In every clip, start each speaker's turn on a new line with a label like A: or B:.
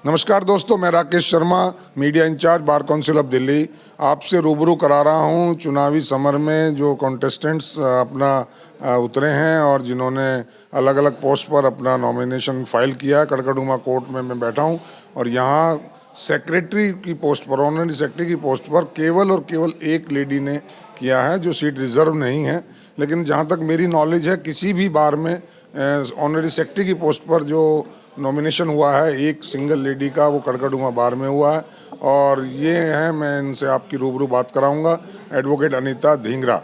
A: नमस्कार दोस्तों, मैं Rakesh Sharma, media incharge bar council of Delhi, आपसे रूबरू करा रहा हूं चुनावी समर में जो कॉन्टेस्टेंट्स अपना उतरे हैं और जिन्होंने अलग अलग पोस्ट पर अपना नॉमिनेशन फाइल किया है। कड़कड़डूमा कोर्ट में मैं बैठा हूं और यहां सेक्रेटरी की पोस्ट पर, ऑनरी सेक्रेटरी की पोस्ट पर केवल और केवल एक लेडी ने किया है, जो सीट रिजर्व नहीं है। लेकिन जहां तक मेरी नॉलेज है, किसी भी बार में ऑनरी सेक्रेटरी की पोस्ट पर जो नॉमिनेशन हुआ है एक सिंगल लेडी का, वो कड़कड़डूमा बार में हुआ है। और ये हैं, मैं इनसे आपकी रूबरू बात कराऊंगा, एडवोकेट अनीता धिंगरा।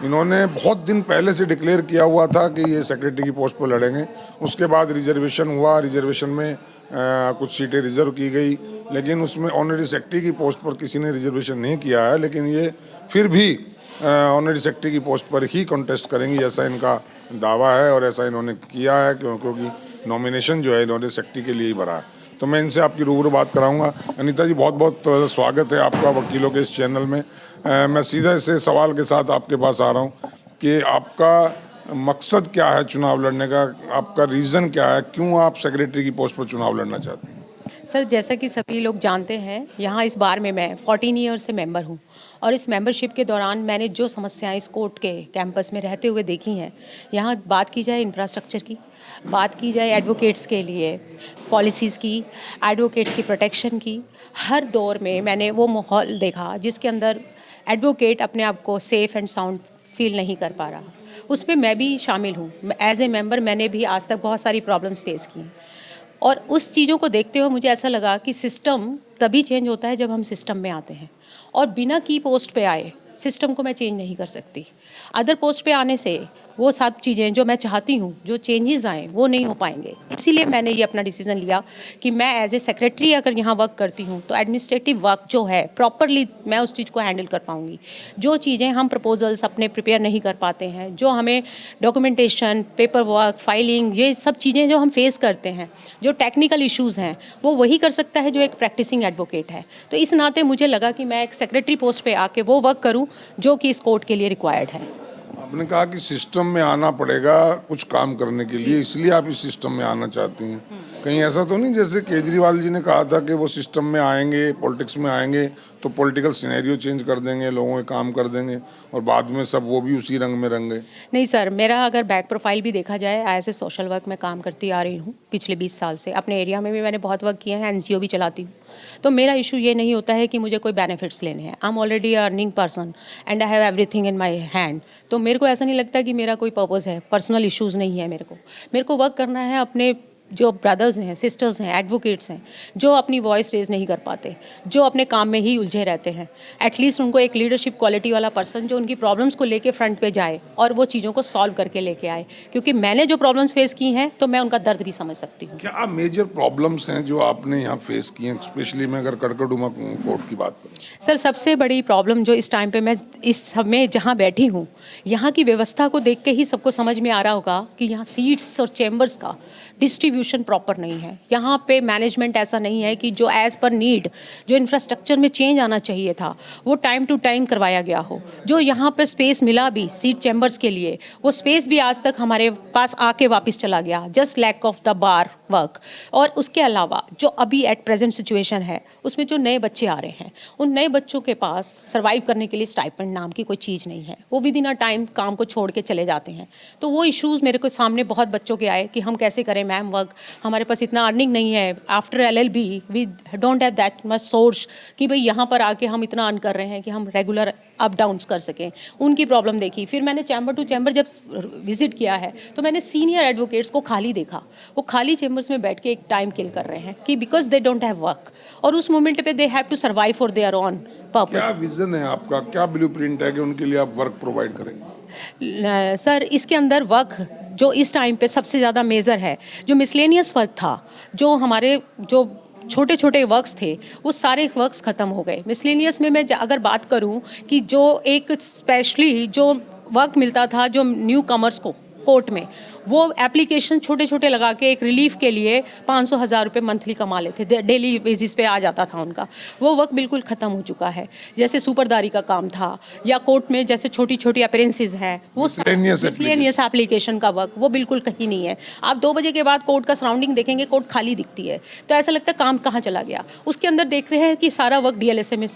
A: इन्होंने बहुत दिन पहले से डिक्लेयर किया हुआ था कि ये सेक्रेटरी की पोस्ट पर लड़ेंगे। उसके बाद रिजर्वेशन हुआ, रिजर्वेशन में कुछ सीटें रिजर्व की गई, लेकिन उसमें ऑनरी सेक्रेटरी की पोस्ट पर किसी ने रिजर्वेशन नहीं किया है। लेकिन ये फिर भी ऑनरी सेक्रेटरी की पोस्ट पर ही कॉन्टेस्ट करेंगी, ऐसा इनका दावा है और ऐसा इन्होंने किया है, क्योंकि नॉमिनेशन जो है इन्होंने सेक्रेटरी के लिए ही भरा है। तो मैं इनसे आपकी रूबरू बात कराऊंगा। अनीता जी, बहुत बहुत स्वागत है आपका वकीलों के इस चैनल में। मैं सीधे से सवाल के साथ आपके पास आ रहा हूं कि आपका मकसद क्या है चुनाव लड़ने का, आपका रीज़न क्या है, क्यों आप सेक्रेटरी की पोस्ट पर चुनाव लड़ना चाहते हैं?
B: सर, जैसा कि सभी लोग जानते हैं, यहाँ इस बार में मैं 14 ईयर से मेंबर हूँ और इस मेंबरशिप के दौरान मैंने जो समस्याएं इस कोर्ट के कैंपस में रहते हुए देखी हैं, यहाँ बात की जाए इंफ्रास्ट्रक्चर की, बात की जाए एडवोकेट्स के लिए पॉलिसीज़ की, एडवोकेट्स की प्रोटेक्शन की, हर दौर में मैंने वो माहौल देखा जिसके अंदर एडवोकेट अपने आप को सेफ़ एंड साउंड फील नहीं कर पा रहा। उसमें मैं भी शामिल हूँ। एज ए मेंबर मैंने भी आज तक बहुत सारी प्रॉब्लम्स फेस की और उस चीज़ों को देखते हुए मुझे ऐसा लगा कि सिस्टम तभी चेंज होता है जब हम सिस्टम में आते हैं, और बिना की पोस्ट पे आए सिस्टम को मैं चेंज नहीं कर सकती। अदर पोस्ट पे आने से वो सब चीज़ें जो मैं चाहती हूँ, जो चेंजेस आएँ, वो नहीं हो पाएंगे। इसीलिए मैंने ये अपना डिसीजन लिया कि मैं एज ए सेक्रेटरी अगर यहाँ वर्क करती हूँ तो एडमिनिस्ट्रेटिव वर्क जो है प्रॉपरली मैं उस चीज़ को हैंडल कर पाऊँगी। जो चीज़ें हम प्रपोजल्स अपने प्रिपेयर नहीं कर पाते हैं, जो हमें डॉक्यूमेंटेशन, पेपर वर्क, फाइलिंग, ये सब चीज़ें जो हम फेस करते हैं, जो टेक्निकल इश्यूज़ हैं, वो वही कर सकता है जो एक प्रैक्टिसिंग एडवोकेट है। तो इस नाते मुझे लगा कि मैं एक सेक्रेटरी पोस्ट पे आके वो वर्क करूं जो कि इस कोर्ट के लिए रिक्वायर्ड है।
A: आपने कहा कि सिस्टम में आना पड़ेगा कुछ काम करने के लिए, इसलिए आप इस सिस्टम में आना चाहती हैं। कहीं ऐसा तो नहीं जैसे केजरीवाल जी ने कहा था कि वो सिस्टम में आएंगे, पॉलिटिक्स में आएंगे तो पॉलिटिकल सिनेरियो चेंज कर देंगे, लोगों के काम कर देंगे, और बाद में सब वो भी उसी रंग में रंगे?
B: नहीं सर, मेरा अगर बैक प्रोफाइल भी देखा जाए, एज ए सोशल वर्क में काम करती आ रही हूँ पिछले 20 साल से। अपने एरिया में भी मैंने बहुत वर्क किया है, एनजीओ भी चलाती हूँ। तो मेरा इशू ये नहीं होता है कि मुझे कोई बेनिफिट्स लेने हैं। I am already earning person and I have everything in my hand. तो मेरे को ऐसा नहीं लगता कि मेरा कोई पर्पज़ है, पर्सनल इशूज़ नहीं है। मेरे को वर्क करना है अपने जो ब्रदर्स हैं, सिस्टर्स हैं, एडवोकेट्स हैं, जो अपनी वॉइस रेज नहीं कर पाते, जो अपने काम में ही उलझे रहते हैं। एटलीस्ट उनको एक लीडरशिप क्वालिटी वाला पर्सन जो उनकी प्रॉब्लम्स को लेके फ्रंट पे जाए और वो चीज़ों को सॉल्व करके लेके आए, क्योंकि मैंने जो प्रॉब्लम्स फेस की हैं तो मैं उनका दर्द भी समझ सकती हूँ।
A: क्या मेजर प्रॉब्लम्स हैं जो आपने यहाँ फेस की हैं, स्पेशली मैं अगर कड़कड़डूमा कोर्ट की बात करूँ?
B: सर, सबसे बड़ी प्रॉब्लम जो इस टाइम पे मैं इस समय जहाँ बैठी हूँ, यहाँ की व्यवस्था को देख के ही सबको समझ में आ रहा होगा कि यहाँ सीट्स और चैम्बर्स का डिस्ट्रीब्यूशन प्रॉपर नहीं है। यहाँ पे मैनेजमेंट ऐसा नहीं है कि जो एज़ पर नीड, जो इंफ्रास्ट्रक्चर में चेंज आना चाहिए था, वो टाइम टू टाइम करवाया गया हो। जो यहाँ पे स्पेस मिला भी सीट चैम्बर्स के लिए, वो स्पेस भी आज तक हमारे पास आके वापस चला गया, just lack of the bar work. और उसके अलावा जो अभी एट प्रेजेंट सिचुएशन है, उसमें जो नए बच्चे आ रहे हैं, उन नए बच्चों के पास सर्वाइव करने के लिए स्टाइपेंड नाम की कोई चीज़ नहीं है। वो विद इन अ टाइम काम को छोड़ के चले जाते हैं। तो वो इश्यूज़ मेरे को सामने बहुत बच्चों के आए कि हम कैसे करें मैम वर्क, हमारे पास इतना अर्निंग नहीं है। After LLB we don't have that much source कि भाई यहाँ पर आके हम इतना अर्न कर रहे हैं कि हम रेगुलर अप डाउन्स कर सकें। उनकी प्रॉब्लम देखी। फिर मैंने चैम्बर टू चैम्बर जब विजिट किया है तो मैंने सीनियर एडवोकेट्स को खाली देखा। वो खाली चैम्बर्स में बैठ के एक टाइम किल कर रहे हैं कि because they don't have work, और उस मोमेंट पे they have to survive for their own purpose.
A: क्या विजन है आपका, क्या ब्लूप्रिंट है कि उनके लिए आप वर्क प्रोवाइड करेंगे?
B: सर, इसके अंदर वर्क जो इस टाइम पे सबसे ज़्यादा मेजर है, जो मिसलेनियस वर्क था, जो हमारे जो छोटे छोटे वर्क्स थे, वो सारे वर्क्स ख़त्म हो गए। मिसलेनियस में मैं अगर बात करूं कि जो एक स्पेशली जो वर्क मिलता था जो न्यू कमर्स को, कोर्ट में, वो एप्लीकेशन छोटे छोटे लगा के एक रिलीफ के लिए 500,000 रुपये मंथली कमा लेते थे, डेली बेसिस पे आ जाता था उनका। वो वर्क बिल्कुल ख़त्म हो चुका है। जैसे सुपरदारी का काम था या कोर्ट में जैसे छोटी छोटी अपीयरेंसेस हैं, वो मिसलेनियस एप्लीकेशन का वर्क वो बिल्कुल कहीं नहीं है। आप 2 बजे के बाद कोर्ट का सराउंडिंग देखेंगे, कोर्ट खाली दिखती है, तो ऐसा लगता है काम कहाँ चला गया। उसके अंदर देख रहे हैं कि सारा वर्क डीएलएसए में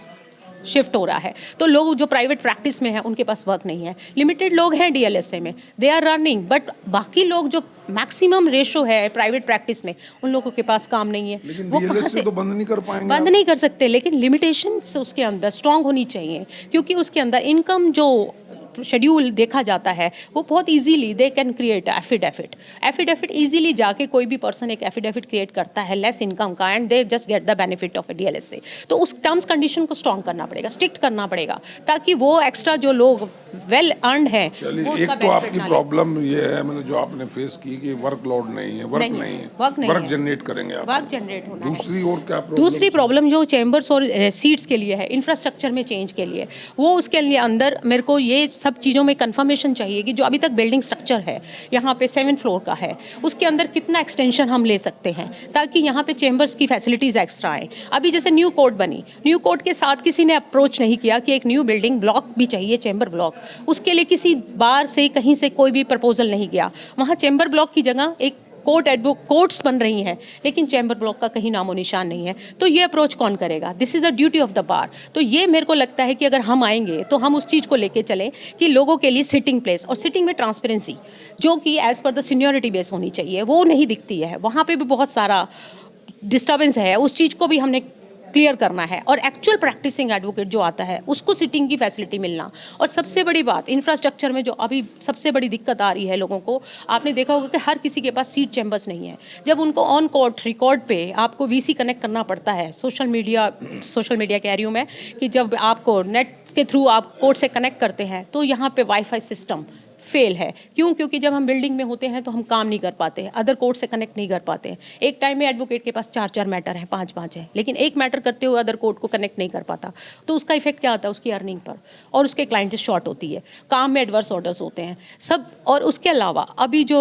B: शिफ्ट हो रहा है। तो लोग जो प्राइवेट प्रैक्टिस में है उनके पास वर्क नहीं है, लिमिटेड लोग हैं डीएलएसए में, दे आर रनिंग, बट बाकी लोग जो मैक्सिमम रेशो है प्राइवेट प्रैक्टिस में, उन लोगों के पास काम नहीं है।
A: लेकिन
B: वो कहाँ
A: डीएलएस
B: से
A: से तो बंद नहीं कर पाएंगे
B: बंद नहीं कर सकते, लेकिन लिमिटेशन उसके अंदर स्ट्रांग होनी चाहिए, क्योंकि उसके अंदर इनकम जो शेड्यूल देखा जाता है वो बहुत easily they can create affidavit easily जाके कोई भी पर्सन एक एफिडेविट क्रिएट करता है लेस इनकम का, and they just get the benefit of A DLSA. तो उस टर्म्स कंडीशन को स्ट्रांग करना पड़ेगा, स्ट्रिक्ट करना पड़ेगा, ताकि वो एक्स्ट्रा जो लोग वेल अर्नड है
A: चलिए,
B: वो
A: एक
B: उसका
A: तो
B: बेनिफिट
A: आपकी
B: ना ले।
A: प्रॉब्लम ये है, मतलब जो आपने फेस की कि वर्कलोड नहीं है, वर्क नहीं है, वर्क जनरेट करेंगे आप,
B: वर्क जनरेट होना है।
A: दूसरी और क्या प्रॉब्लम?
B: दूसरी प्रॉब्लम जो चैम्बर्स और सीट्स के लिए है, इंफ्रास्ट्रक्चर में चेंज के लिए, वो उसके लिए अंदर मेरे को ये सब चीज़ों में कंफर्मेशन चाहिए कि जो अभी तक बिल्डिंग स्ट्रक्चर है यहाँ पे 7 फ्लोर का है, उसके अंदर कितना एक्सटेंशन हम ले सकते हैं ताकि यहाँ पे चैम्बर्स की फैसिलिटीज़ एक्स्ट्रा आए। अभी जैसे न्यू कोर्ट बनी, न्यू कोर्ट के साथ किसी ने अप्रोच नहीं किया कि एक न्यू बिल्डिंग ब्लॉक भी चाहिए, चैम्बर ब्लॉक, उसके लिए किसी बार से कहीं से कोई भी प्रपोजल नहीं गया। वहाँ चैम्बर ब्लॉक की जगह एक कोर्ट्स बन रही हैं, लेकिन चैम्बर ब्लॉक का कहीं नामो निशान नहीं है। तो ये अप्रोच कौन करेगा? This is the duty of the बार। तो ये मेरे को लगता है कि अगर हम आएंगे तो हम उस चीज़ को लेके चलें कि लोगों के लिए सिटिंग प्लेस, और सिटिंग में ट्रांसपेरेंसी जो कि as per the seniority base होनी चाहिए, वो नहीं दिखती है। वहाँ पे भी बहुत सारा डिस्टर्बेंस है, उस चीज़ को भी हमने क्लियर करना है। और एक्चुअल प्रैक्टिसिंग एडवोकेट जो आता है उसको सिटिंग की फैसिलिटी मिलना। और सबसे बड़ी बात, इंफ्रास्ट्रक्चर में जो अभी सबसे बड़ी दिक्कत आ रही है लोगों को, आपने देखा होगा कि हर किसी के पास सीट चैम्बर्स नहीं है। जब उनको ऑन कोर्ट रिकॉर्ड पे आपको वीसी कनेक्ट करना पड़ता है, सोशल मीडिया कह रही हूँ मैं, कि जब आपको नेट के थ्रू आप कोर्ट से कनेक्ट करते हैं तो यहाँ पे वाईफाई सिस्टम फेल है। क्यों? क्योंकि जब हम बिल्डिंग में होते हैं तो हम काम नहीं कर पाते हैं, अदर कोर्ट से कनेक्ट नहीं कर पाते हैं। एक टाइम में एडवोकेट के पास 4 मैटर हैं, 5 हैं, लेकिन एक मैटर करते हुए अदर कोर्ट को कनेक्ट नहीं कर पाता। तो उसका इफेक्ट क्या आता है? उसकी अर्निंग पर, और उसके क्लाइंट शॉर्ट होती है, काम में एडवर्स ऑर्डर्स होते हैं सब। और उसके अलावा अभी जो